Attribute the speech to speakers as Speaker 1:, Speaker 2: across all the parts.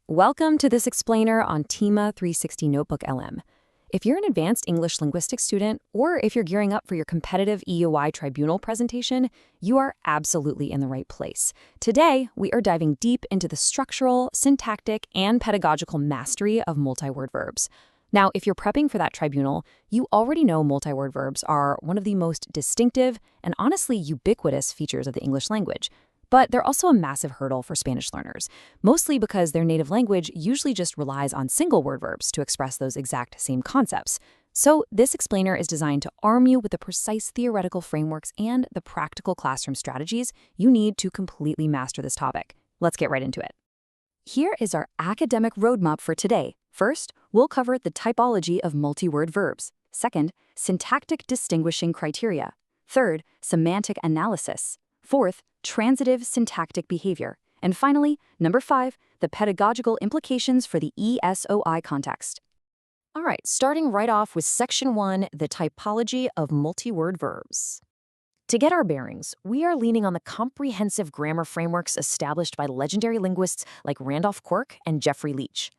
Speaker 1: Welcome to this explainer on TEMA 360 Notebook LM. If you're an advanced English linguistics student, or if you're gearing up for your competitive EOI tribunal presentation, you are absolutely in the right place. Today, we are diving deep into the structural, syntactic, and pedagogical mastery of multi-word verbs. Now, if you're prepping for that tribunal, you already know multi-word verbs are one of the most distinctive and honestly ubiquitous features of the English language. But they're also a massive hurdle for Spanish learners, mostly because their native language usually just relies on single-word verbs to express those exact same concepts. So this explainer is designed to arm you with the precise theoretical frameworks and the practical classroom strategies you need to completely master this topic. Let's get right into it. Here is our academic roadmap for today. First, we'll cover the typology of multi-word verbs. Second, syntactic distinguishing criteria. Third, semantic analysis. Fourth, transitive syntactic behavior. And finally, number 5, the pedagogical implications for the ESOI context. All right, starting right off with Section 1, the typology of multi-word verbs. To get our bearings, we are leaning on the comprehensive grammar frameworks established by legendary linguists like Randolph Quirk and Jeffrey Leach.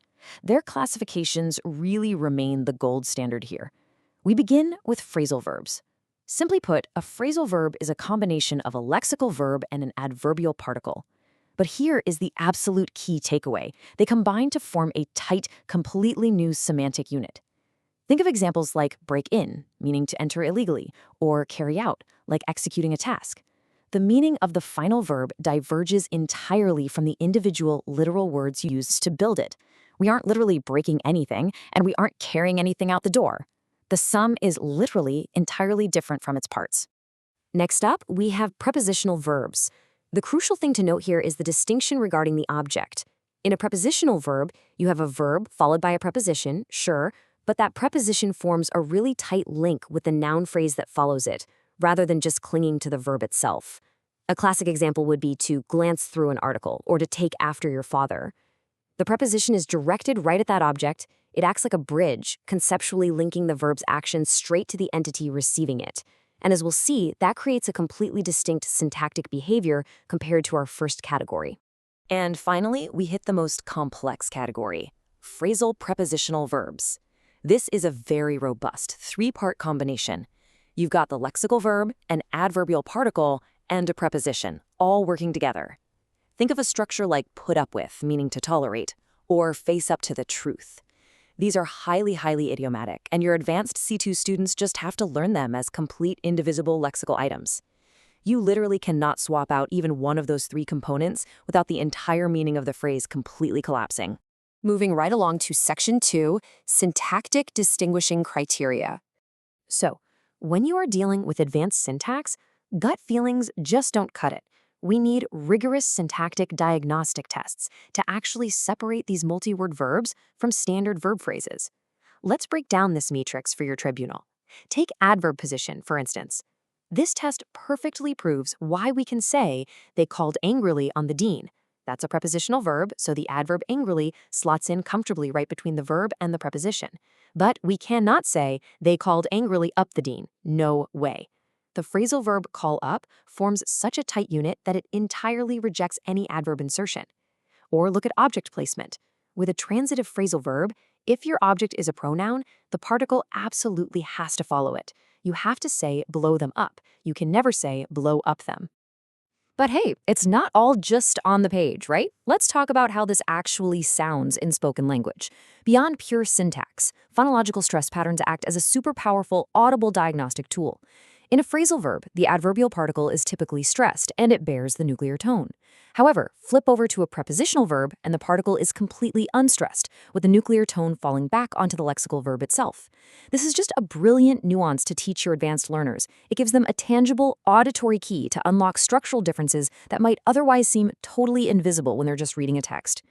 Speaker 1: Their classifications really remain the gold standard here. We begin with phrasal verbs. Simply put, a phrasal verb is a combination of a lexical verb and an adverbial particle. But here is the absolute key takeaway. They combine to form a tight, completely new semantic unit. Think of examples like break in, meaning to enter illegally, or carry out, like executing a task. The meaning of the final verb diverges entirely from the individual literal words used to build it. We aren't literally breaking anything, and we aren't carrying anything out the door. The sum is literally entirely different from its parts. Next up, we have prepositional verbs. The crucial thing to note here is the distinction regarding the object. In a prepositional verb, you have a verb followed by a preposition, sure, but that preposition forms a really tight link with the noun phrase that follows it, rather than just clinging to the verb itself. A classic example would be to glance through an article or to take after your father. The preposition is directed right at that object. It acts like a bridge, conceptually linking the verb's action straight to the entity receiving it. And as we'll see, that creates a completely distinct syntactic behavior compared to our first category. And finally, we hit the most complex category, phrasal prepositional verbs. This is a very robust three-part combination. You've got the lexical verb, an adverbial particle, and a preposition, all working together. Think of a structure like put up with, meaning to tolerate, or face up to the truth. These are highly idiomatic, and your advanced C2 students just have to learn them as complete indivisible lexical items. You literally cannot swap out even one of those three components without the entire meaning of the phrase completely collapsing. Moving right along to Section 2, syntactic distinguishing criteria. So, when you are dealing with advanced syntax, gut feelings just don't cut it. We need rigorous syntactic diagnostic tests to actually separate these multi-word verbs from standard verb phrases. Let's break down this matrix for your tribunal. Take adverb position, for instance. This test perfectly proves why we can say they called angrily on the dean. That's a prepositional verb, so the adverb angrily slots in comfortably right between the verb and the preposition. But we cannot say they called angrily up the dean. No way. The phrasal verb call up forms such a tight unit that it entirely rejects any adverb insertion. Or look at object placement. With a transitive phrasal verb, if your object is a pronoun, the particle absolutely has to follow it. You have to say blow them up. You can never say blow up them. But hey, it's not all just on the page, right? Let's talk about how this actually sounds in spoken language. Beyond pure syntax, phonological stress patterns act as a super powerful audible diagnostic tool. In a phrasal verb, the adverbial particle is typically stressed, and it bears the nuclear tone. However, flip over to a prepositional verb, and the particle is completely unstressed, with the nuclear tone falling back onto the lexical verb itself. This is just a brilliant nuance to teach your advanced learners. It gives them a tangible, auditory key to unlock structural differences that might otherwise seem totally invisible when they're just reading a text.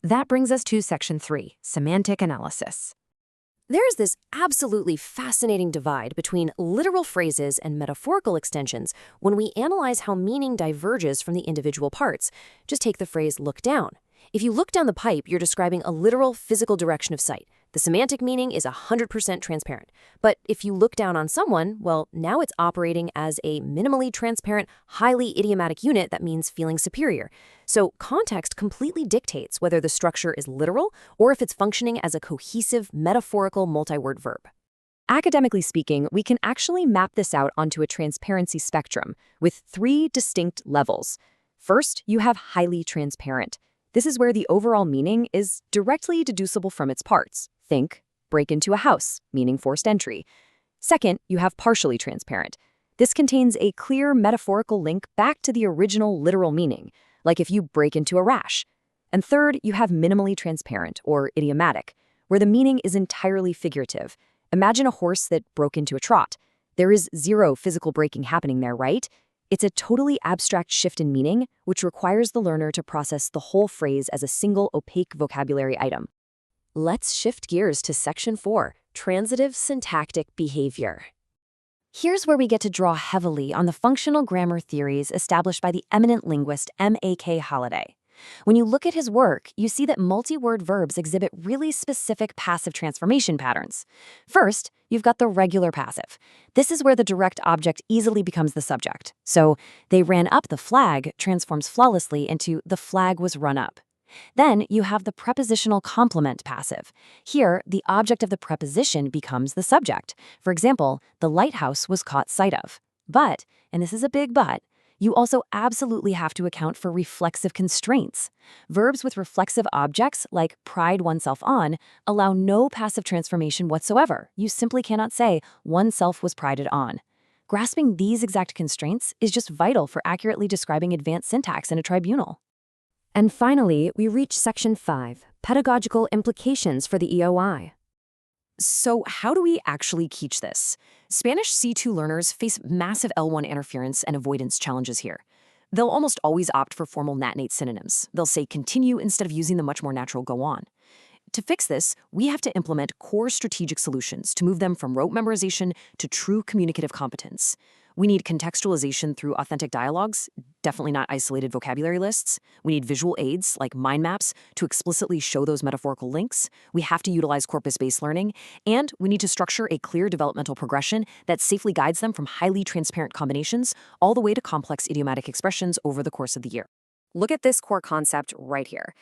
Speaker 1: That brings us to Section 3, semantic analysis. There is this absolutely fascinating divide between literal phrases and metaphorical extensions when we analyze how meaning diverges from the individual parts. Just take the phrase look down.
Speaker 2: If you look down the pipe, you're describing a literal physical direction of sight. The semantic meaning is 100% transparent. But if you look down on someone, well, now it's operating as a minimally transparent, highly idiomatic unit that means feeling superior. So context completely dictates whether the structure is literal or if it's functioning as a cohesive, metaphorical multi-word verb.
Speaker 1: Academically speaking, we can actually map this out onto a transparency spectrum with 3 distinct levels. First, you have highly transparent. This is where the overall meaning is directly deducible from its parts. Think, break into a house, meaning forced entry. Second, you have partially transparent. This contains a clear metaphorical link back to the original literal meaning, like if you break into a rash. And third, you have minimally transparent, or idiomatic, where the meaning is entirely figurative. Imagine a horse that broke into a trot. There is 0 physical breaking happening there, right? It's a totally abstract shift in meaning, which requires the learner to process the whole phrase as a single opaque vocabulary item.
Speaker 2: Let's shift gears to Section 4, Transitive Syntactic Behavior.
Speaker 1: Here's where we get to draw heavily on the functional grammar theories established by the eminent linguist M.A.K. Holliday. When you look at his work, you see that multi-word verbs exhibit really specific passive transformation patterns. First, you've got the regular passive. This is where the direct object easily becomes the subject. So, they ran up the flag transforms flawlessly into the flag was run up. Then you have the prepositional complement passive. Here, the object of the preposition becomes the subject. For example, the lighthouse was caught sight of. But, and this is a big but, you also absolutely have to account for reflexive constraints. Verbs with reflexive objects, like pride oneself on, allow no passive transformation whatsoever. You simply cannot say, oneself was prided on. Grasping these exact constraints is just vital for accurately describing advanced syntax in a tribunal. And finally, we reach Section 5, Pedagogical Implications for the EOI. So how do we actually teach this? Spanish C2 learners face massive L1 interference and avoidance challenges here. They'll almost always opt for formal natinate synonyms. They'll say continue instead of using the much more natural go on. To fix this, we have to implement core strategic solutions to move them from rote memorization to true communicative competence. We need contextualization through authentic dialogues, definitely not isolated vocabulary lists. We need visual aids like mind maps to explicitly show those metaphorical links. We have to utilize corpus-based learning, and we need to structure a clear developmental progression that safely guides them from highly transparent combinations all the way to complex idiomatic expressions over the course of the year. Look at this core concept right here.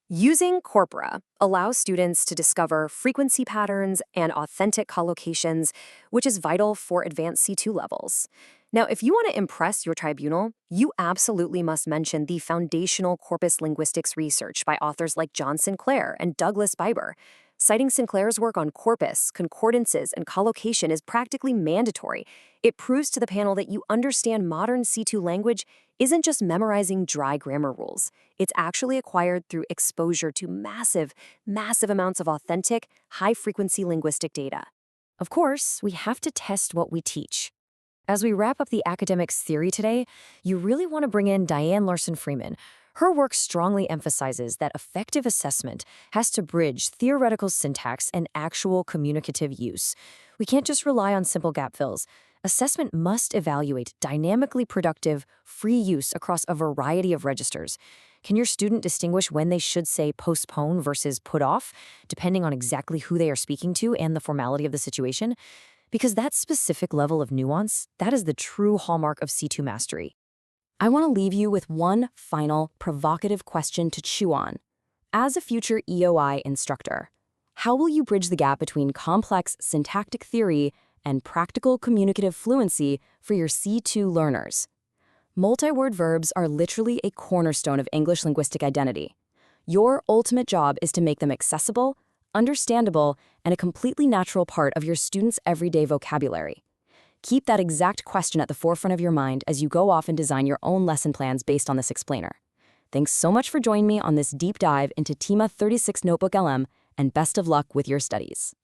Speaker 1: Using corpora allows students to discover frequency patterns and authentic collocations, which is vital for advanced C2 levels. Now, if you want to impress your tribunal, you absolutely must mention the foundational corpus linguistics research by authors like John Sinclair and Douglas Biber. Citing Sinclair's work on corpus, concordances, and collocation is practically mandatory. It proves to the panel that you understand modern C2 language isn't just memorizing dry grammar rules. It's actually acquired through exposure to massive amounts of authentic, high-frequency linguistic data. Of course, we have to test what we teach. As we wrap up the academics theory today, you really want to bring in Diane Larson-Freeman. Her work strongly emphasizes that effective assessment has to bridge theoretical syntax and actual communicative use. We can't just rely on simple gap fills. Assessment must evaluate dynamically productive, free use across a variety of registers. Can your student distinguish when they should say postpone versus put off, depending on exactly who they are speaking to and the formality of the situation? Because that specific level of nuance, that is the true hallmark of C2 mastery. I want to leave you with one final, provocative question to chew on. As a future EOI instructor, how will you bridge the gap between complex syntactic theory and practical communicative fluency for your C2 learners? Multi-word verbs are literally a cornerstone of English linguistic identity. Your ultimate job is to make them accessible, understandable, and a completely natural part of your students' everyday vocabulary. Keep that exact question at the forefront of your mind as you go off and design your own lesson plans based on this explainer. Thanks so much for joining me on this deep dive into TEMA 36 Notebook LM, and best of luck with your studies.